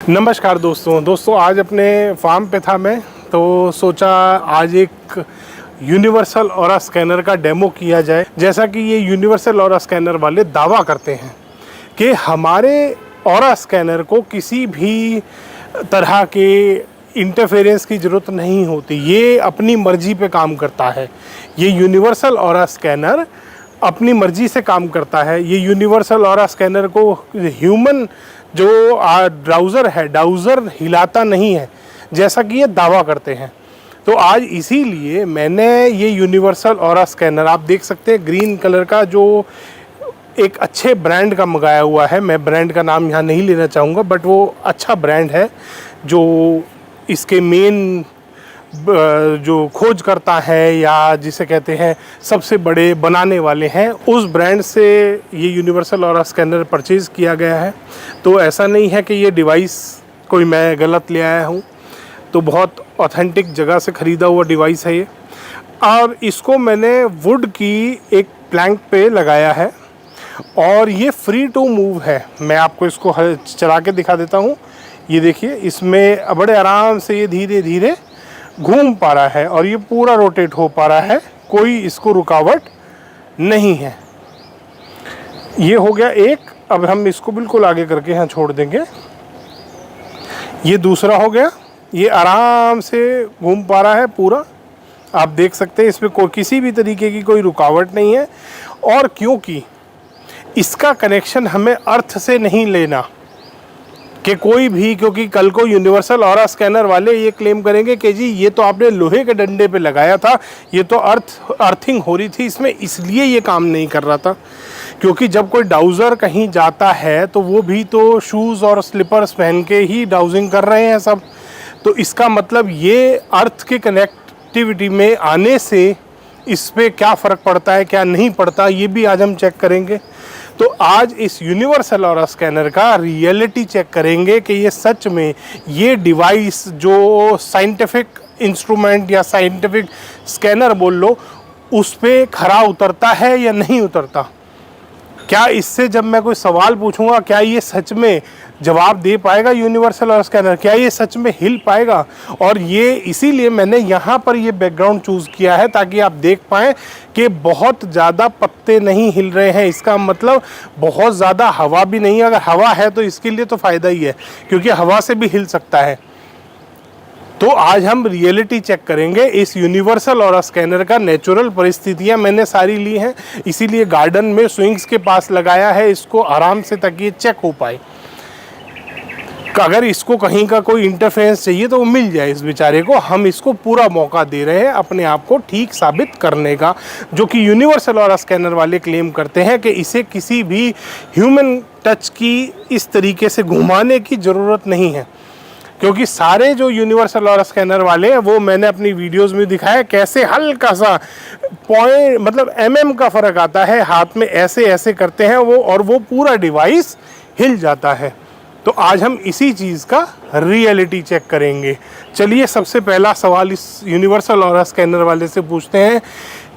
नमस्कार दोस्तों आज अपने फार्म पे था मैं, तो सोचा आज एक यूनिवर्सल ऑरा स्कैनर का डेमो किया जाए। जैसा कि ये यूनिवर्सल ऑरा स्कैनर वाले दावा करते हैं कि हमारे ऑरा स्कैनर को किसी भी तरह के इंटरफेरेंस की ज़रूरत नहीं होती, ये अपनी मर्जी पे काम करता है। ये यूनिवर्सल ऑरा स्कैनर अपनी मर्जी से काम करता है। ये यूनिवर्सल ऑरा स्कैनर को ह्यूमन जो डाउज़र हिलाता नहीं है, जैसा कि ये दावा करते हैं। तो आज इसीलिए मैंने ये यूनिवर्सल ऑरा स्कैनर, आप देख सकते हैं ग्रीन कलर का, जो एक अच्छे ब्रांड का मंगाया हुआ है। मैं ब्रांड का नाम यहाँ नहीं लेना चाहूँगा, बट वो अच्छा ब्रांड है जो इसके मेन जो खोज करता है या जिसे कहते हैं सबसे बड़े बनाने वाले हैं, उस ब्रांड से ये यूनिवर्सल ऑरा स्कैनर परचेज़ किया गया है। तो ऐसा नहीं है कि ये डिवाइस कोई मैं गलत ले आया हूँ, तो बहुत ऑथेंटिक जगह से ख़रीदा हुआ डिवाइस है ये। और इसको मैंने वुड की एक प्लैंक पे लगाया है और ये फ्री टू मूव है। मैं आपको इसको चला के दिखा देता हूँ। ये देखिए, इसमें बड़े आराम से ये धीरे धीरे घूम पा रहा है और ये पूरा रोटेट हो पा रहा है, कोई इसको रुकावट नहीं है। ये हो गया एक। अब हम इसको बिल्कुल आगे करके यहाँ छोड़ देंगे। ये दूसरा हो गया, ये आराम से घूम पा रहा है पूरा। आप देख सकते हैं इसमें कोई किसी भी तरीके की कोई रुकावट नहीं है। और क्योंकि इसका कनेक्शन हमें अर्थ से नहीं लेना कि कोई भी, क्योंकि कल को यूनिवर्सल ऑरा स्कैनर वाले ये क्लेम करेंगे कि जी ये तो आपने लोहे के डंडे पे लगाया था, ये तो अर्थिंग हो रही थी इसमें, इसलिए ये काम नहीं कर रहा था। क्योंकि जब कोई डाउज़र कहीं जाता है तो वो भी तो शूज़ और स्लीपर्स पहन के ही डाउजिंग कर रहे हैं सब। तो इसका मतलब ये अर्थ के कनेक्टिविटी में आने से इस पर क्या फ़र्क पड़ता है, क्या नहीं पड़ता, ये भी आज हम चेक करेंगे। तो आज इस यूनिवर्सल ऑरा स्कैनर का रियलिटी चेक करेंगे कि ये सच में ये डिवाइस जो साइंटिफिक इंस्ट्रूमेंट या साइंटिफिक स्कैनर बोल लो, उस पर खरा उतरता है या नहीं उतरता। क्या इससे जब मैं कोई सवाल पूछूंगा, क्या ये सच में जवाब दे पाएगा यूनिवर्सल ऑरा स्कैनर, क्या ये सच में हिल पाएगा। और ये इसीलिए मैंने यहाँ पर ये बैकग्राउंड चूज़ किया है ताकि आप देख पाएँ कि बहुत ज़्यादा पत्ते नहीं हिल रहे हैं। इसका मतलब बहुत ज़्यादा हवा भी नहीं है। अगर हवा है तो इसके लिए तो फ़ायदा ही है, क्योंकि हवा से भी हिल सकता है। तो आज हम रियलिटी चेक करेंगे इस यूनिवर्सल ऑरा स्कैनर का। नेचुरल परिस्थितियां मैंने सारी ली हैं, इसीलिए गार्डन में स्विंग्स के पास लगाया है इसको आराम से, ताकि ये चेक हो पाए। अगर इसको कहीं का कोई इंटरफेरेंस चाहिए तो वो मिल जाए इस बेचारे को। हम इसको पूरा मौका दे रहे हैं अपने आप को ठीक साबित करने का, जो कि यूनिवर्सल ऑरा स्कैनर वाले क्लेम करते हैं कि इसे किसी भी ह्यूमन टच की इस तरीके से घुमाने की ज़रूरत नहीं है। क्योंकि सारे जो यूनिवर्सल ऑरा स्कैनर वाले हैं वो मैंने अपनी वीडियोस में दिखाया कैसे हल्का सा पॉइंट, मतलब mm का फ़र्क आता है, हाथ में ऐसे ऐसे करते हैं वो, और वो पूरा डिवाइस हिल जाता है। तो आज हम इसी चीज़ का रियलिटी चेक करेंगे। चलिए, सबसे पहला सवाल इस यूनिवर्सल ऑरा स्कैनर वाले से पूछते हैं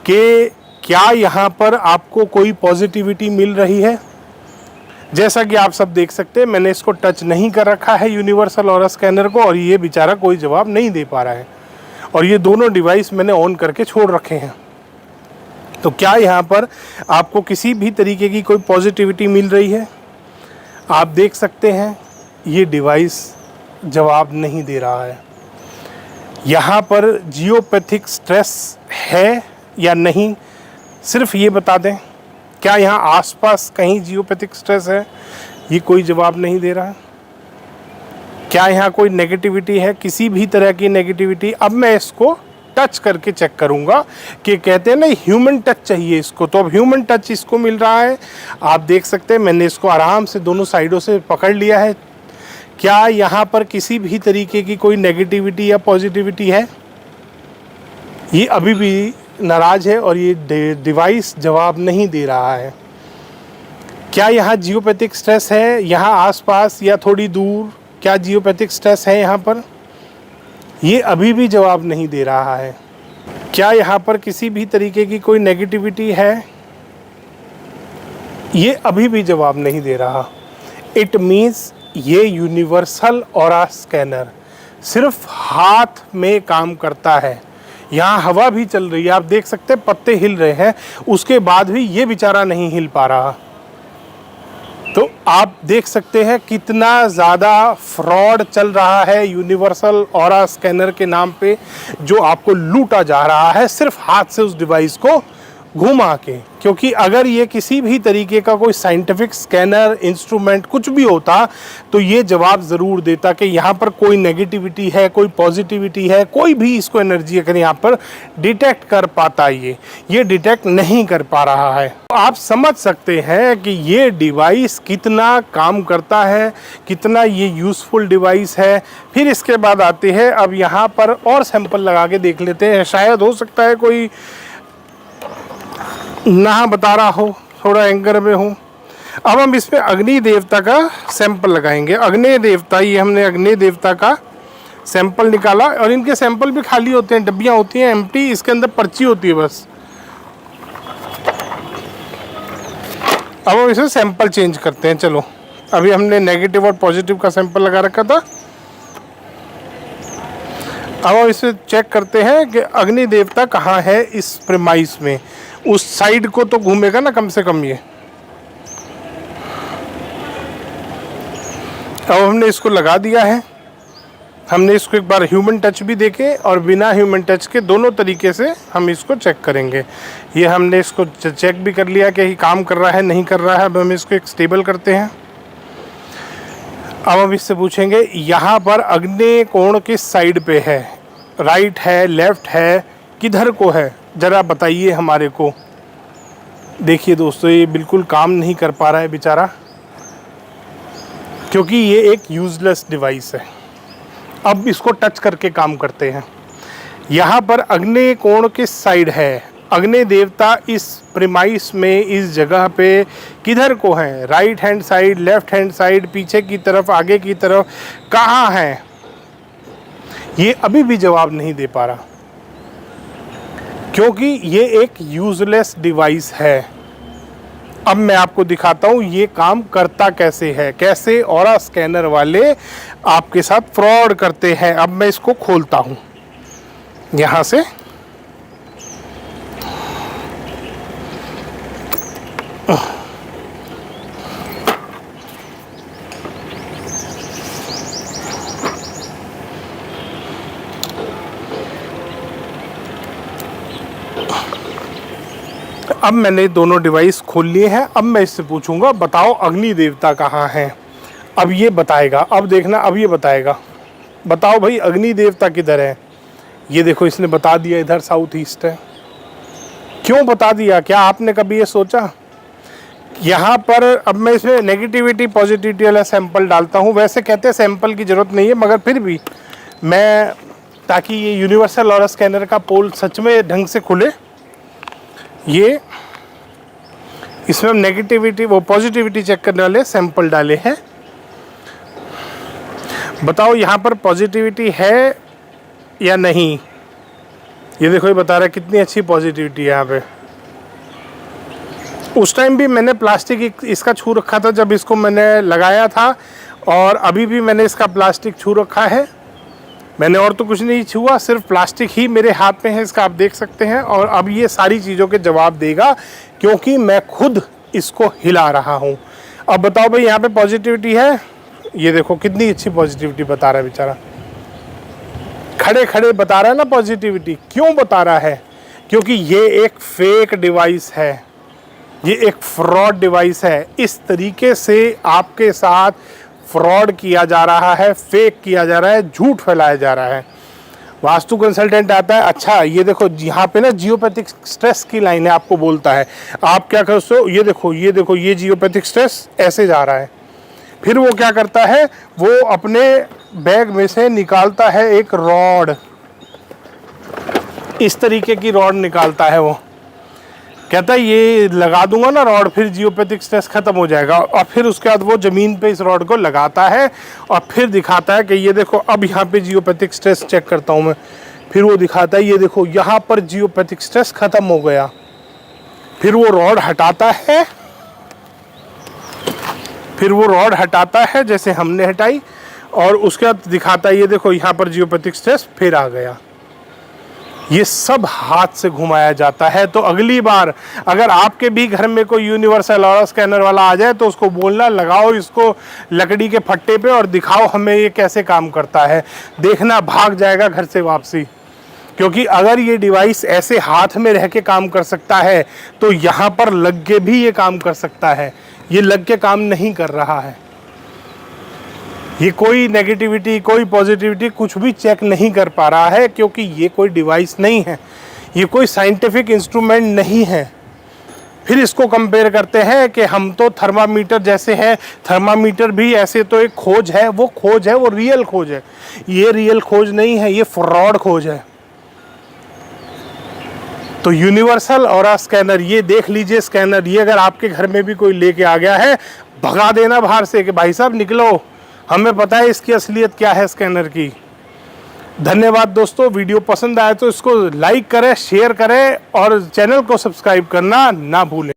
कि क्या यहाँ पर आपको कोई पॉजिटिविटी मिल रही है। जैसा कि आप सब देख सकते हैं, मैंने इसको टच नहीं कर रखा है यूनिवर्सल ऑरा स्कैनर को, और ये बेचारा कोई जवाब नहीं दे पा रहा है। और ये दोनों डिवाइस मैंने ऑन करके छोड़ रखे हैं। तो क्या यहाँ पर आपको किसी भी तरीके की कोई पॉजिटिविटी मिल रही है। आप देख सकते हैं ये डिवाइस जवाब नहीं दे रहा है। यहाँ पर जियोपैथिक स्ट्रेस है या नहीं, सिर्फ ये बता दें। क्या यहाँ आसपास कहीं जियोपैथिक स्ट्रेस है, ये कोई जवाब नहीं दे रहा है। क्या यहाँ कोई नेगेटिविटी है, किसी भी तरह की नेगेटिविटी। अब मैं इसको टच करके चेक करूँगा कि कहते हैं ना ह्यूमन टच चाहिए इसको, तो अब ह्यूमन टच इसको मिल रहा है। आप देख सकते हैं मैंने इसको आराम से दोनों साइडों से पकड़ लिया है। क्या यहाँ पर किसी भी तरीके की कोई नेगेटिविटी या पॉजिटिविटी है, ये अभी भी नाराज़ है और ये डिवाइस जवाब नहीं दे रहा है। क्या यहाँ जियोपैथिक स्ट्रेस है, यहाँ आसपास या थोड़ी दूर, क्या जियोपैथिक स्ट्रेस है यहाँ पर, ये अभी भी जवाब नहीं दे रहा है। क्या यहाँ पर किसी भी तरीके की कोई नेगेटिविटी है, ये अभी भी जवाब नहीं दे रहा। इट मीन्स ये यूनिवर्सल ऑरा स्कैनर सिर्फ हाथ में काम करता है। यहाँ हवा भी चल रही है, आप देख सकते हैं पत्ते हिल रहे हैं, उसके बाद भी ये बेचारा नहीं हिल पा रहा। तो आप देख सकते हैं कितना ज़्यादा फ्रॉड चल रहा है यूनिवर्सल ऑरा स्कैनर के नाम पे, जो आपको लूटा जा रहा है सिर्फ हाथ से उस डिवाइस को घुमा के। क्योंकि अगर ये किसी भी तरीके का कोई साइंटिफिक स्कैनर इंस्ट्रूमेंट कुछ भी होता तो ये जवाब ज़रूर देता कि यहाँ पर कोई नेगेटिविटी है, कोई पॉजिटिविटी है, कोई भी इसको एनर्जी अगर यहाँ पर डिटेक्ट कर पाता। ये डिटेक्ट नहीं कर पा रहा है। तो आप समझ सकते हैं कि ये डिवाइस कितना काम करता है, कितना ये यूज़फुल डिवाइस है। फिर इसके बाद आते हैं, अब यहाँ पर और सैंपल लगा के देख लेते हैं, शायद हो सकता है कोई ना बता रहा हो, थोड़ा एंकर में हो। अब हम इसमें अग्नि देवता का सैंपल लगाएंगे। अग्नि देवता, ये हमने अग्नि देवता का सैंपल निकाला और इनके सैंपल भी खाली होते हैं, डब्बियाँ होती हैं एम्प्टी, इसके अंदर पर्ची होती है बस। अब हम इसमें सैंपल चेंज करते हैं। चलो, अभी हमने नेगेटिव और पॉजिटिव का सैंपल लगा रखा था। अब हम इसे चेक करते हैं कि अग्नि देवता कहाँ है इस प्रेमाइस में। उस साइड को तो घूमेगा ना कम से कम ये। अब हमने इसको लगा दिया है। हमने इसको एक बार ह्यूमन टच भी देखे और बिना ह्यूमन टच के, दोनों तरीके से हम इसको चेक करेंगे। ये हमने इसको चेक भी कर लिया कि ये काम कर रहा है नहीं कर रहा है। अब हम इसको एक स्टेबल करते हैं। अब हम इससे पूछेंगे यहाँ पर अग्नि कोण किस साइड पे है, राइट है, लेफ्ट है, किधर को है, ज़रा बताइए हमारे को। देखिए दोस्तों, ये बिल्कुल काम नहीं कर पा रहा है बेचारा, क्योंकि ये एक यूज़लेस डिवाइस है। अब इसको टच करके काम करते हैं। यहाँ पर अग्नि कोण किस साइड है, अग्नि देवता इस प्रीमाइस में, इस जगह पे किधर को है, right hand side, left hand side, पीछे की तरफ, आगे की तरफ, कहाँ है, ये अभी भी जवाब नहीं दे पा रहा, क्योंकि ये एक यूजलेस डिवाइस है। अब मैं आपको दिखाता हूँ ये काम करता कैसे है, कैसे ऑरा स्कैनर वाले आपके साथ फ्रॉड करते हैं। अब मैं इसको खोलता हूँ यहाँ से। अब मैंने दोनों डिवाइस खोल लिए हैं। अब मैं इससे पूछूंगा बताओ अग्नि देवता कहाँ हैं। अब ये बताएगा, अब देखना, अब ये बताएगा, बताओ भाई अग्नि देवता किधर है। ये देखो इसने बता दिया इधर साउथ ईस्ट है। क्यों बता दिया, क्या आपने कभी ये सोचा। यहाँ पर अब मैं इसमें नेगेटिविटी पॉजिटिविटी वाला सैंपल डालता हूँ। वैसे कहते हैं सैंपल की ज़रूरत नहीं है, मगर फिर भी मैं, ताकि ये यूनिवर्सल ऑरा स्कैनर का पोल सच में ढंग से खुले, ये इसमें हम नेगेटिविटी वो पॉजिटिविटी चेक करने वाले सैंपल डाले हैं। बताओ यहाँ पर पॉजिटिविटी है या नहीं। ये देखो ये बता रहा है कितनी अच्छी पॉजिटिविटी है यहाँ पे। उस टाइम भी मैंने प्लास्टिक इसका छू रखा था जब इसको मैंने लगाया था, और अभी भी मैंने इसका प्लास्टिक छू रखा है। मैंने और तो कुछ नहीं छुआ, सिर्फ प्लास्टिक ही मेरे हाथ में है इसका, आप देख सकते हैं। और अब ये सारी चीज़ों के जवाब देगा क्योंकि मैं खुद इसको हिला रहा हूँ। अब बताओ भाई यहाँ पे पॉजिटिविटी है। ये देखो कितनी अच्छी पॉजिटिविटी बता रहा है बेचारा, खड़े खड़े बता रहा है ना पॉजिटिविटी। क्यों बता रहा है, क्योंकि ये एक फेक डिवाइस है, ये एक फ्रॉड डिवाइस है। इस तरीके से आपके साथ फ्रॉड किया जा रहा है, फेक किया जा रहा है, झूठ फैलाया जा रहा है। वास्तु कंसल्टेंट आता है, अच्छा ये देखो यहाँ पे ना जियोपैथिक स्ट्रेस की लाइन है, आपको बोलता है आप क्या करते हो, ये देखो ये देखो ये जियोपैथिक स्ट्रेस ऐसे जा रहा है। फिर वो क्या करता है, वो अपने बैग में से निकालता है एक रॉड, इस तरीके की रॉड निकालता है। वो कहता है ये लगा दूंगा ना रॉड, फिर जियोपैथिक स्ट्रेस खत्म हो जाएगा। और फिर उसके बाद वो ज़मीन पे इस रॉड को लगाता है और फिर दिखाता है कि ये देखो अब यहाँ पे जियोपैथिक स्ट्रेस चेक करता हूँ मैं। फिर वो दिखाता है ये देखो यहाँ पर जियोपैथिक स्ट्रेस खत्म हो गया। फिर वो रॉड हटाता है, फिर वो रॉड हटाता है जैसे हमने हटाई, और उसके बाद दिखाता है, ये देखो यहाँ पर जियोपैथिक स्ट्रेस फिर आ गया। ये सब हाथ से घुमाया जाता है। तो अगली बार अगर आपके भी घर में कोई यूनिवर्सल ऑरा स्कैनर वाला आ जाए तो उसको बोलना, लगाओ इसको लकड़ी के फट्टे पे और दिखाओ हमें ये कैसे काम करता है। देखना भाग जाएगा घर से वापसी। क्योंकि अगर ये डिवाइस ऐसे हाथ में रह के काम कर सकता है तो यहाँ पर लग के भी ये काम कर सकता है। ये लग के काम नहीं कर रहा है। ये कोई नेगेटिविटी, कोई पॉजिटिविटी कुछ भी चेक नहीं कर पा रहा है, क्योंकि ये कोई डिवाइस नहीं है, ये कोई साइंटिफिक इंस्ट्रूमेंट नहीं है। फिर इसको कंपेयर करते हैं कि हम तो थर्मामीटर जैसे हैं। थर्मामीटर भी ऐसे तो एक खोज है, वो खोज है, वो रियल खोज है। ये रियल खोज नहीं है, ये फ्रॉड खोज है। तो यूनिवर्सल ऑरा स्कैनर, ये देख लीजिए स्कैनर, ये अगर आपके घर में भी कोई लेके आ गया है, भगा देना बाहर से कि भाई साहब निकलो, हमें पता है इसकी असलियत क्या है स्कैनर की। धन्यवाद दोस्तों, वीडियो पसंद आए तो इसको लाइक करें, शेयर करें और चैनल को सब्सक्राइब करना ना भूलें।